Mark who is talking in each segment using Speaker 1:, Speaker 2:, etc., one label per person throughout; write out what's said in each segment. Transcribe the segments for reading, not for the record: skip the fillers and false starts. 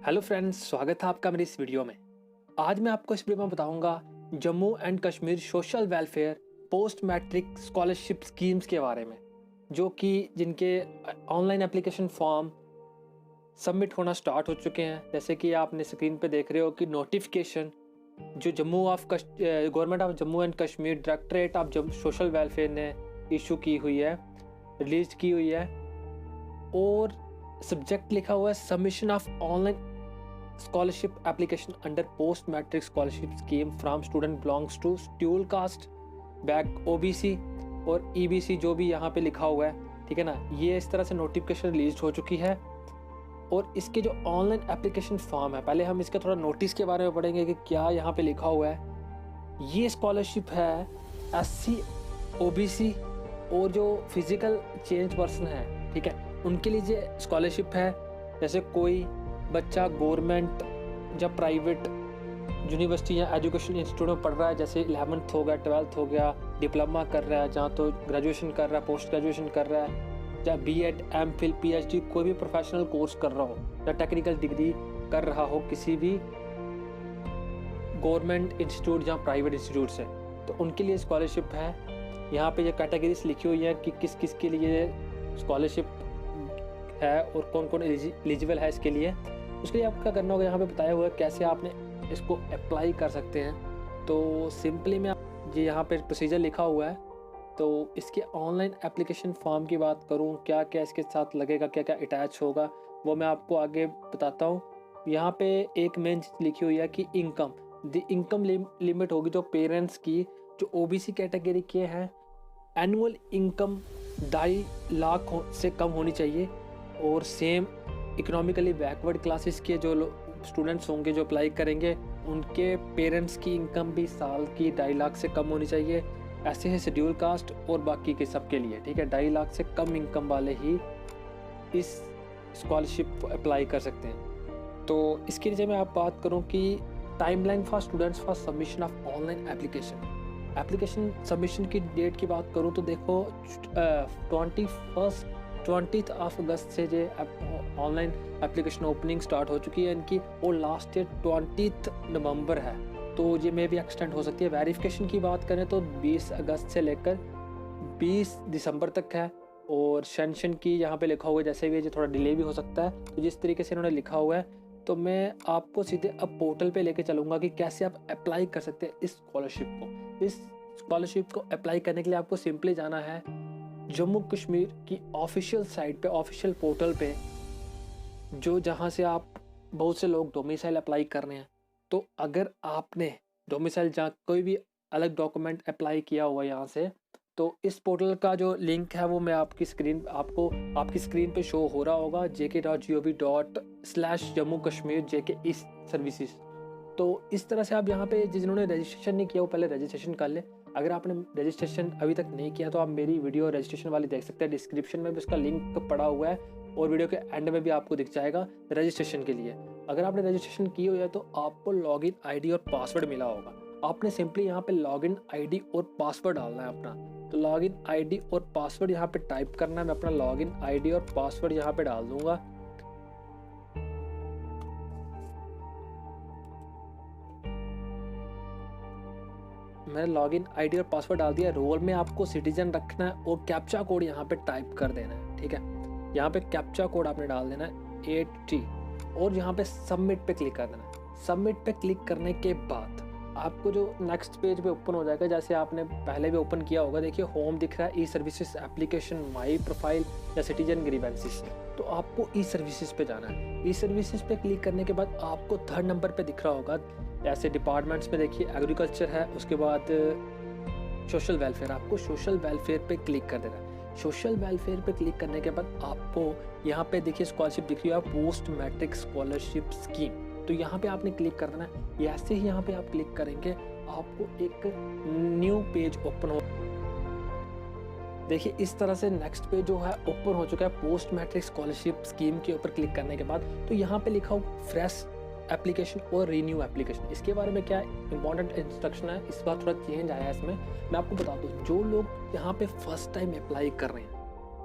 Speaker 1: Hello friends, स्वागत है आपका मेरी इस वीडियो में। आज मैं आपको इस वीडियो में बताऊंगा Jammu and Kashmir social welfare post matric scholarship schemes के बारे में, जो कि जिनके ऑनलाइन एप्लीकेशन फॉर्म सबमिट होना स्टार्ट हो चुके हैं। जैसे कि आपने स्क्रीन पे देख रहे हो कि नोटिफिकेशन जो government of Jammu and Kashmir directorate of social welfare ने इशू की हुई है, रिलीज की हुई है, और सब्जेक्ट लिखा हुआ है submission of online scholarship application under post matric scholarship scheme from student belongs to schedule caste, back OBC और ईबीसी, जो भी यहाँ पे लिखा हुआ है, ठीक है ना। ये इस तरह से नोटिफिकेशन रिलीज हो चुकी है। और इसके जो ऑनलाइन एप्लीकेशन फॉर्म है, पहले हम इसका थोड़ा नोटिस के बारे में पढ़ेंगे कि क्या यहाँ पे लिखा हुआ है। ये स्कॉलरशिप है SC OBC और जो फिजिकल चेंज पर्सन है, ठीक है, उनके लिए ये स्कॉलरशिप है। जैसे कोई बच्चा गवर्नमेंट या प्राइवेट यूनिवर्सिटी या एजुकेशन इंस्टीट्यूट में पढ़ रहा है, जैसे 11th हो गया, 12th हो गया, डिप्लोमा कर रहा है, जहाँ तो ग्रेजुएशन कर रहा है, पोस्ट ग्रेजुएशन कर रहा है, या BEd MPhil PhD कोई भी प्रोफेशनल कोर्स कर रहा हो या टेक्निकल डिग्री कर रहा हो किसी भी गवर्नमेंट इंस्टीट्यूट या प्राइवेट इंस्टीट्यूट से, तो उनके लिए स्कॉलरशिप है। यहाँ पे ये कैटेगरीज लिखी हुई है कि किस किस के लिए स्कॉलरशिप है और कौन कौन एलिजिबल है इसके लिए। उसके लिए आपको क्या करना होगा, यहाँ पे बताया हुआ है कैसे आपने इसको अप्लाई कर सकते हैं। तो सिंपली मैं ये यहाँ पे प्रोसीजर लिखा हुआ है। तो इसके ऑनलाइन एप्लीकेशन फॉर्म की बात करूँ, क्या क्या इसके साथ लगेगा, क्या क्या अटैच होगा, वो मैं आपको आगे बताता हूँ। यहाँ पे एक मेन चीज़ लिखी हुई है कि इनकम लिमिट होगी जो पेरेंट्स की, जो OBC कैटेगरी के हैं, एनुअल इनकम 2.5 लाख से कम होनी चाहिए। और सेम इकोनॉमिकली बैकवर्ड क्लासेस के जो स्टूडेंट्स होंगे जो अप्लाई करेंगे, उनके पेरेंट्स की इनकम भी साल की 2.5 लाख से कम होनी चाहिए। ऐसे है शेड्यूल कास्ट और बाकी के सब के लिए, ठीक है। 2.5 लाख से कम इनकम वाले ही इस स्कॉलरशिप अप्लाई कर सकते हैं। तो इसके लिए मैं आप बात करूं कि timeline for students for submission of online application submission की डेट की बात करूं तो देखो 20 अगस्त से जो ऑनलाइन एप्लीकेशन ओपनिंग स्टार्ट हो चुकी है इनकी, और लास्ट डेट 20 नवंबर है। तो ये में भी एक्सटेंड हो सकती है। वेरिफिकेशन की बात करें तो 20 अगस्त से लेकर 20 दिसंबर तक है। और सेंशन की यहाँ पे लिखा हुआ है, जैसे भी ये थोड़ा डिले भी हो सकता है। तो जिस तरीके से इन्होंने लिखा हुआ है, तो मैं आपको सीधे अब पोर्टल पे लेके चलूँगा कि कैसे आप अप्लाई कर सकते हैं इस स्कॉलरशिप को। इस स्कॉलरशिप को अप्लाई करने के लिए आपको सिंपली जाना है जम्मू कश्मीर की ऑफिशियल साइट पे, ऑफिशियल पोर्टल पे, जो जहाँ से आप बहुत से लोग डोमिसाइल अप्लाई कर रहे हैं। तो अगर आपने डोमिसाइल जहाँ कोई भी अलग डॉक्यूमेंट अप्लाई किया हुआ है यहाँ से, तो इस पोर्टल का जो लिंक है वो मैं आपकी स्क्रीन पे शो हो रहा होगा, jk.gov./Jammu Kashmir JK इस सर्विसेज। तो इस तरह से आप यहाँ पे जिन्होंने रजिस्ट्रेशन नहीं किया वो पहले रजिस्ट्रेशन कर ले। अगर आपने रजिस्ट्रेशन अभी तक नहीं किया तो आप मेरी वीडियो रजिस्ट्रेशन वाली देख सकते हैं, डिस्क्रिप्शन में भी उसका लिंक पड़ा हुआ है और वीडियो के एंड में भी आपको दिख जाएगा रजिस्ट्रेशन के लिए। अगर आपने रजिस्ट्रेशन की हुई है तो आपको लॉगिन आईडी और पासवर्ड मिला होगा। आपने सिंपली यहाँ पे लॉगिन आईडी और पासवर्ड डालना है अपना। तो लॉगिन आईडी और पासवर्ड यहाँ पे टाइप करना है। मैं अपना लॉगिन आईडी और पासवर्ड यहाँ पे डाल दूंगा। मैंने लॉगिन आईडी और पासवर्ड डाल दिया। रोल में आपको सिटीजन रखना है और कैप्चा कोड यहाँ पे टाइप कर देना है, ठीक है। यहाँ पे कैप्चा कोड आपने डाल देना है 8T और यहाँ पे सबमिट पे क्लिक कर देना है। सबमिट पे क्लिक करने के बाद आपको जो नेक्स्ट पेज पे ओपन हो जाएगा, जैसे आपने पहले भी ओपन किया होगा, देखिए होम दिख रहा है, ई सर्विसेज एप्लीकेशन, माई प्रोफाइल या सिटीजन ग्रीवेंसेस। तो आपको ई सर्विसेज पे जाना है। ई सर्विसेज पे क्लिक करने के बाद आपको 3rd नंबर पे दिख रहा होगा, ऐसे डिपार्टमेंट्स में देखिए एग्रीकल्चर है, उसके बाद सोशल वेलफेयर। आपको सोशल वेलफेयर पे क्लिक कर देना है। सोशल वेलफेयर पे क्लिक करने के बाद आपको यहाँ पे देखिए स्कॉलरशिप दिख रही है, पोस्ट मैट्रिक स्कॉलरशिप स्कीम। तो यहाँ पे आपने क्लिक करना है। ऐसे ही यहाँ पे आप क्लिक करेंगे, आपको एक न्यू पेज ओपन हो, देखिए इस तरह से नेक्स्ट पेज जो है ओपन हो चुका है पोस्ट मैट्रिक स्कॉलरशिप स्कीम के ऊपर क्लिक करने के बाद। तो यहाँ पे लिखा हो फ्रेश एप्लीकेशन और रीन्यू एप्लीकेशन। इसके बारे में क्या इंपॉर्टेंट इंस्ट्रक्शन है, इस बार थोड़ा चेंज आया है इसमें, मैं आपको बता दूँ। जो लोग यहाँ पे फर्स्ट टाइम अप्लाई कर रहे हैं,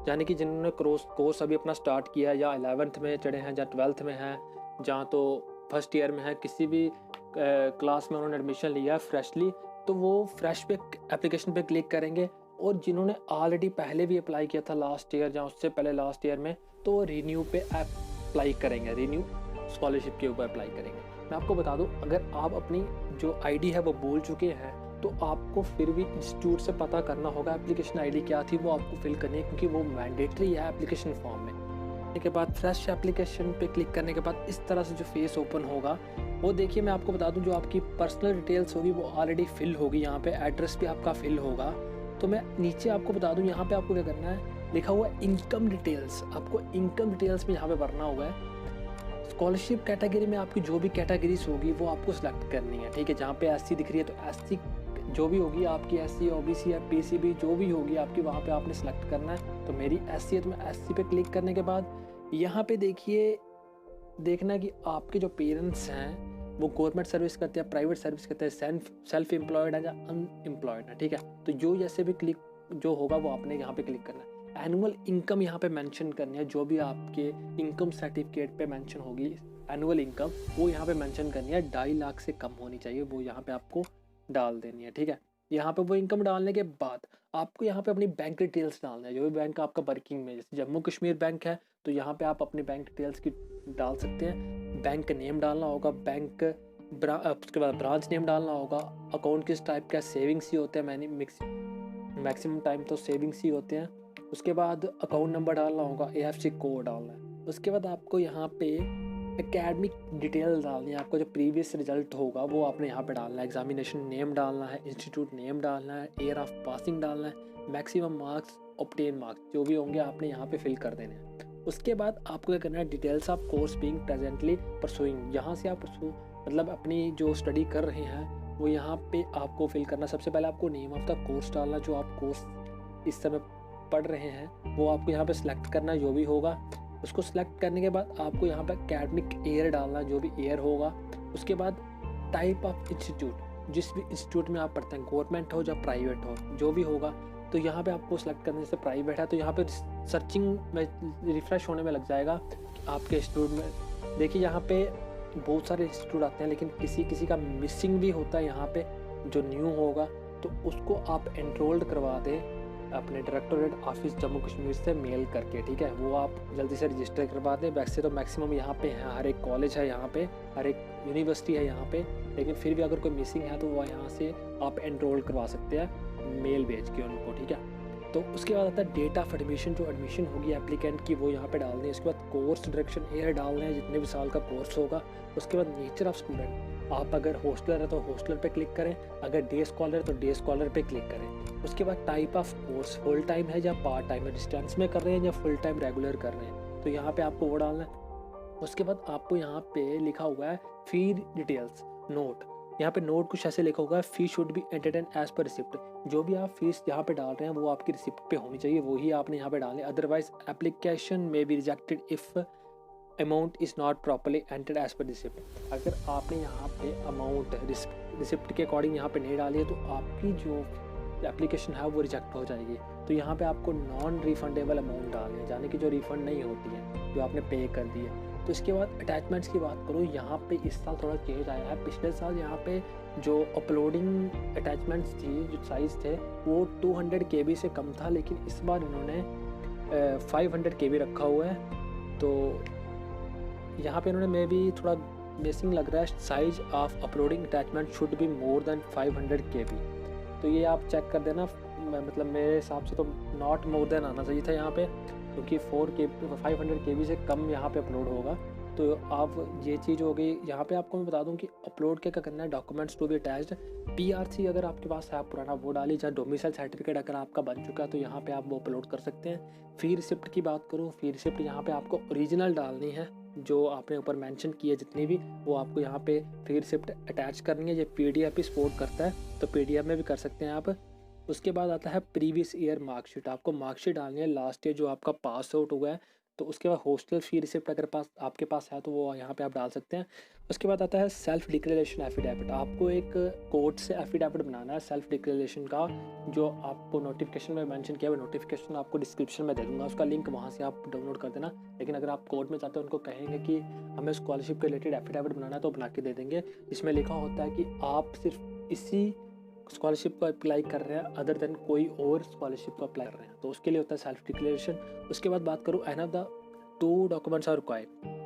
Speaker 1: यानी कि जिन्होंने कोर्स अभी अपना स्टार्ट किया है, या 11th में चढ़े हैं या 12th में हैं जहाँ तो फर्स्ट ईयर में है, किसी भी क्लास में उन्होंने एडमिशन लिया फ्रेशली, तो वो फ्रेश पे एप्लीकेशन पे क्लिक करेंगे। और जिन्होंने ऑलरेडी पहले भी अप्लाई किया था लास्ट ईयर या उससे पहले लास्ट ईयर में, तो वो रीन्यू पे अप्लाई करेंगे, रीन्यू स्कॉलरशिप के ऊपर अप्लाई करेंगे। मैं आपको बता दूं, अगर आप अपनी जो आईडी है वो भूल चुके हैं तो आपको फिर भी इंस्टीट्यूट से पता करना होगा एप्लीकेशन आईडी क्या थी, वो आपको फिल करनी है, क्योंकि वो मैंडेटरी है एप्लीकेशन फॉर्म में। के बाद फ्रेश एप्लीकेशन पे क्लिक करने के बाद इस तरह से जो फेस ओपन होगा, वो देखिए मैं आपको बता दूं, जो आपकी पर्सनल डिटेल्स होगी वो ऑलरेडी फिल होगी। यहाँ पे एड्रेस भी आपका फिल होगा। तो मैं नीचे आपको बता दूं, यहाँ पे आपको क्या करना है, लिखा हुआ है इनकम डिटेल्स। आपको इनकम डिटेल्स में यहाँ पे भरना हुआ है। स्कॉलरशिप कैटेगरी में आपकी जो भी कैटेगरीज होगी वो आपको सिलेक्ट करनी है, ठीक है। जहाँ पे एससी दिख रही है तो एससी जो भी होगी आपकी, एससी ओबीसी या पीसीबी जो भी होगी आपकी, वहाँ पे आपने सेलेक्ट करना है। तो मेरी एससी है तो मैं एससी पे क्लिक करने के बाद यहाँ पे देखिए, देखना कि आपके जो पेरेंट्स हैं वो गवर्नमेंट सर्विस करते हैं, प्राइवेट सर्विस करते हैं, सेल्फ एम्प्लॉयड है या अनएम्प्लॉयड है, ठीक है। तो जो जैसे भी क्लिक जो होगा वो आपने यहाँ पे क्लिक करना है। एनुअल इनकम यहाँ पे मेंशन करनी है, जो भी आपके इनकम सर्टिफिकेट पे मेंशन होगी एनुअल इनकम, वो यहाँ पे मेंशन करनी है। 2.5 लाख से कम होनी चाहिए, वो यहाँ पे आपको डाल देनी है, ठीक है। यहाँ पे वो इनकम डालने के बाद आपको यहाँ पे अपनी बैंक डिटेल्स डालना है, जो भी बैंक आपका वर्किंग में, जैसे जम्मू कश्मीर बैंक है तो यहाँ पे आप अपनी बैंक डिटेल्स की डाल सकते हैं। बैंक नेम डालना होगा, बैंक उसके बाद ब्रांच नेम डालना होगा, अकाउंट किस टाइप का, सेविंग्स ही होते हैं, मैक्सिमम टाइम तो सेविंग्स ही होते हैं। उसके बाद अकाउंट नंबर डालना होगा, AFC कोड डालना है। उसके बाद आपको यहाँ पे एकेडमिक डिटेल डालनी है, आपका जो प्रीवियस रिजल्ट होगा वो आपने यहाँ पे डालना है, एग्जामिनेशन नेम डालना है, इंस्टीट्यूट नेम डालना है, ईयर ऑफ पासिंग डालना है, मैक्सिमम मार्क्स, ऑब्टेन मार्क्स जो भी होंगे आपने यहाँ पे फिल कर देने हैं। उसके बाद आपको क्या करना है, details of course being presently pursuing, यहाँ से आप मतलब अपनी जो स्टडी कर रहे हैं वो यहाँ पे आपको फिल करना। सबसे पहले आपको नेम ऑफ द कोर्स डालना, जो आप कोर्स इस समय पढ़ रहे हैं वो आपको यहाँ पे सिलेक्ट करना, जो भी होगा। उसको सिलेक्ट करने के बाद आपको यहाँ पे एकेडमिक ईयर डालना, जो भी ईयर होगा। उसके बाद टाइप ऑफ इंस्टीट्यूट, जिस भी इंस्टीट्यूट में आप पढ़ते हैं, गवर्नमेंट हो या प्राइवेट हो, जो भी होगा, तो यहाँ पे आपको सिलेक्ट करने से प्राइवेट है तो यहाँ पे सर्चिंग में रिफ्रेश होने में लग जाएगा आपके इंस्टीट्यूट में। देखिए यहाँ पे बहुत सारे इंस्टीट्यूट आते हैं, लेकिन किसी किसी का मिसिंग भी होता है यहाँ पे, जो न्यू होगा तो उसको आप एनरोल्ड करवा दें अपने डायरेक्टोरेट ऑफिस जम्मू कश्मीर से मेल करके, ठीक है। वो आप जल्दी से रजिस्टर करवा दें। वैसे तो मैक्सिमम यहाँ पे है, हर एक कॉलेज है यहाँ पे, हर एक यूनिवर्सिटी है यहाँ पे, लेकिन फिर भी अगर कोई मिसिंग है तो वो यहाँ से आप एनरोल करवा सकते हैं मेल भेज के उनको, ठीक है। तो उसके बाद आता है डेट ऑफ एडमिशन, जो एडमिशन होगी एप्लीकेंट की वो यहाँ पे डालनी है। उसके बाद कोर्स डायरेक्शन ईयर डालना है, जितने भी साल का कोर्स होगा। उसके बाद नेचर ऑफ स्टूडेंट, आप अगर हॉस्टलर है तो हॉस्टलर पे क्लिक करें, अगर डे स्कॉलर है तो डे स्कॉलर पे क्लिक करें। उसके बाद type of course, full time है या पार्ट टाइम है, डिस्टेंस में कर रहे हैं या फुल टाइम रेगुलर कर रहे हैं, तो यहाँ पे आपको वो डालना है। उसके बाद आपको यहाँ पे लिखा हुआ है फी डिटेल्स नोट, यहाँ पे नोट कुछ ऐसे लिखा होगा, fee should be entertain as per receipt, जो भी आप फीस यहाँ पे डाल रहे हैं वो आपकी रिसिप्ट पे होनी चाहिए, वही आपने यहाँ पे डालनी है। अदरवाइज एप्लीकेशन में be rejected if amount is not properly entered as per receipt. अगर आपने यहाँ पे अमाउंट रिसिप्ट के अकॉर्डिंग यहाँ पे नहीं डाली है तो आपकी जो एप्लीकेशन है वो रिजेक्ट हो जाएगी। तो यहाँ पे आपको नॉन रिफंडेबल अमाउंट डालनी है, यानी कि जो रिफंड नहीं होती है, जो आपने पे कर दी है। तो इसके बाद अटैचमेंट्स की बात करूँ, यहाँ पे इस साल थोड़ा चेंज आया है। पिछले साल यहाँ पे जो अपलोडिंग अटैचमेंट्स थी, जो साइज़ थे वो 200 KB से कम था, लेकिन इस बार इन्होंने 500 KB रखा हुआ है। तो यहाँ पे इन्होंने मे भी थोड़ा मिसिंग लग रहा है, size of uploading attachment should be more than 500 KB। तो ये आप चेक कर देना, मतलब मेरे हिसाब से तो नॉट मोर देन आना चाहिए था यहाँ पे, क्योंकि 500 KB से कम यहाँ पे अपलोड होगा। तो आप ये चीज़ हो गई। यहाँ पे आपको मैं बता दूँ कि अपलोड क्या करना है, documents to be attached, PRC अगर आपके पास है पुराना वो डाली, चाहे डोमिसाइल सर्टिफिकेट अगर आपका बन चुका है तो यहाँ पे आप वो अपलोड कर सकते हैं। फी रिसिप्ट की बात करूँ, फी रिसिप्ट यहाँ पे आपको ओरिजिनल डालनी है, जो आपने ऊपर मेंशन की है जितनी भी, वो आपको यहाँ पे फी रिसिप्ट अटैच करनी है। ये PDF भी सपोर्ट करता है तो PDF में भी कर सकते हैं आप। उसके बाद आता है प्रीवियस ईयर मार्कशीट, आपको मार्कशीट डालनी है लास्ट ईयर जो आपका पास आउट हुआ है, तो उसके बाद हॉस्टल फ़ी रिसिप्ट अगर आपके पास है तो वो यहाँ पे आप डाल सकते हैं। उसके बाद आता है सेल्फ डिक्लेरेशन एफिडेविट। आपको एक कोर्ट से एफिडेविट बनाना है सेल्फ डिक्लेरेशन का, जो आपको नोटिफिकेशन में मेंशन किया हुआ। नोटिफिकेशन आपको डिस्क्रिप्शन में दे दूँगा, उसका लिंक वहाँ से आप डाउनलोड कर देना। लेकिन अगर आप कोर्ट में जाते हो, उनको कहेंगे कि हमें स्कॉलरशिप के रिलेटेड एफिडेविट बनाना है, तो बना के दे देंगे। इसमें लिखा होता है कि आप सिर्फ इसी स्कॉलरशिप को अप्लाई कर रहे हैं, अदर देन कोई और स्कॉलरशिप को अप्लाई कर रहे हैं, तो उसके लिए होता है सेल्फ डिक्लेरेशन। उसके बाद बात करूँ, any of the 2 documents are required.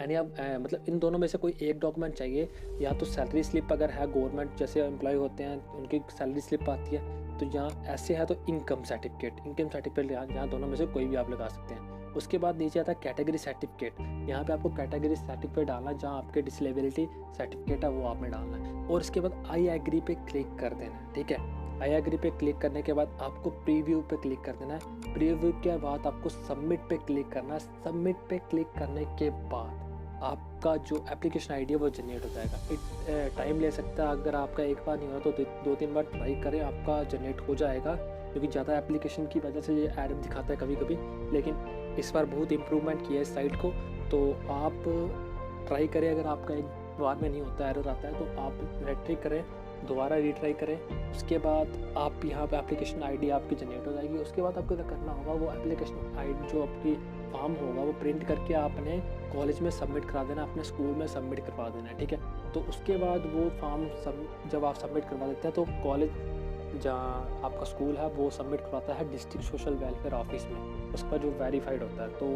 Speaker 1: Any of मतलब इन दोनों में से कोई एक डॉक्यूमेंट चाहिए। या तो सैलरी स्लिप अगर है, गवर्नमेंट जैसे एम्प्लॉय होते हैं उनकी सैलरी स्लिप आती है, तो यहाँ ऐसे है तो इनकम सर्टिफिकेट यहाँ दोनों में से कोई भी आप लगा सकते हैं। उसके बाद नीचे आता है कैटेगरी सर्टिफिकेट। यहाँ पे आपको कैटेगरी सर्टिफिकेट डालना है, जहाँ आपके डिसेबिलिटी सर्टिफिकेट है वो आपने डालना है। और उसके बाद आई एग्री पे क्लिक कर देना है, ठीक है। आई एग्री पे क्लिक करने के बाद आपको प्रीव्यू पे क्लिक कर देना है। प्रीव्यू के बाद आपको सबमिट पे क्लिक करना है। सबमिट पे क्लिक करने के बाद आपका जो एप्लीकेशन आईडी है वो जनरेट हो जाएगा। टाइम ले सकता है, अगर आपका एक बार नहीं हो रहा तो 2-3 बार ट्राई करें, आपका जनरेट हो जाएगा। क्योंकि ज़्यादा एप्लीकेशन की वजह से ये एरर दिखाता है कभी कभी, लेकिन इस बार बहुत इम्प्रूवमेंट किया है इस साइट को। तो आप ट्राई करें, अगर आपका एक बार में नहीं होता, एरर आता है, तो आप रेट्री करें, दोबारा रीट्राई करें। उसके बाद आप यहाँ पे एप्लीकेशन आईडी आपकी जनरेट हो जाएगी। उसके बाद आपको क्या करना होगा, वो एप्लीकेशन आईडी जो आपकी फॉर्म होगा वो प्रिंट करके आपने कॉलेज में सबमिट करा देना, अपने स्कूल में सबमिट करवा देना है, ठीक है। तो उसके बाद वो फॉर्म जब आप सबमिट करवा देते हैं, तो कॉलेज जहाँ आपका स्कूल है वो सबमिट करवाता है डिस्ट्रिक्ट सोशल वेलफेयर ऑफिस में, उस पर जो वेरीफाइड होता है। तो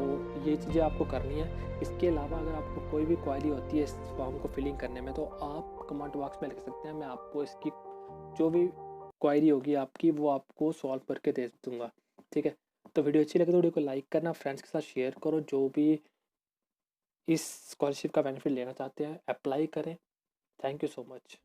Speaker 1: ये चीज़ें आपको करनी है। इसके अलावा अगर आपको कोई भी क्वेरी होती है इस फॉर्म को फिलिंग करने में, तो आप कमेंट बॉक्स में लिख सकते हैं। मैं आपको इसकी जो भी क्वेरी होगी आपकी, वो आपको सॉल्व करके दे दूँगा, ठीक है। तो वीडियो अच्छी लगे तो वीडियो को लाइक करना, फ्रेंड्स के साथ शेयर करो। जो भी इस स्कॉलरशिप का बेनिफिट लेना चाहते हैं, अप्लाई करें। Thank you so much.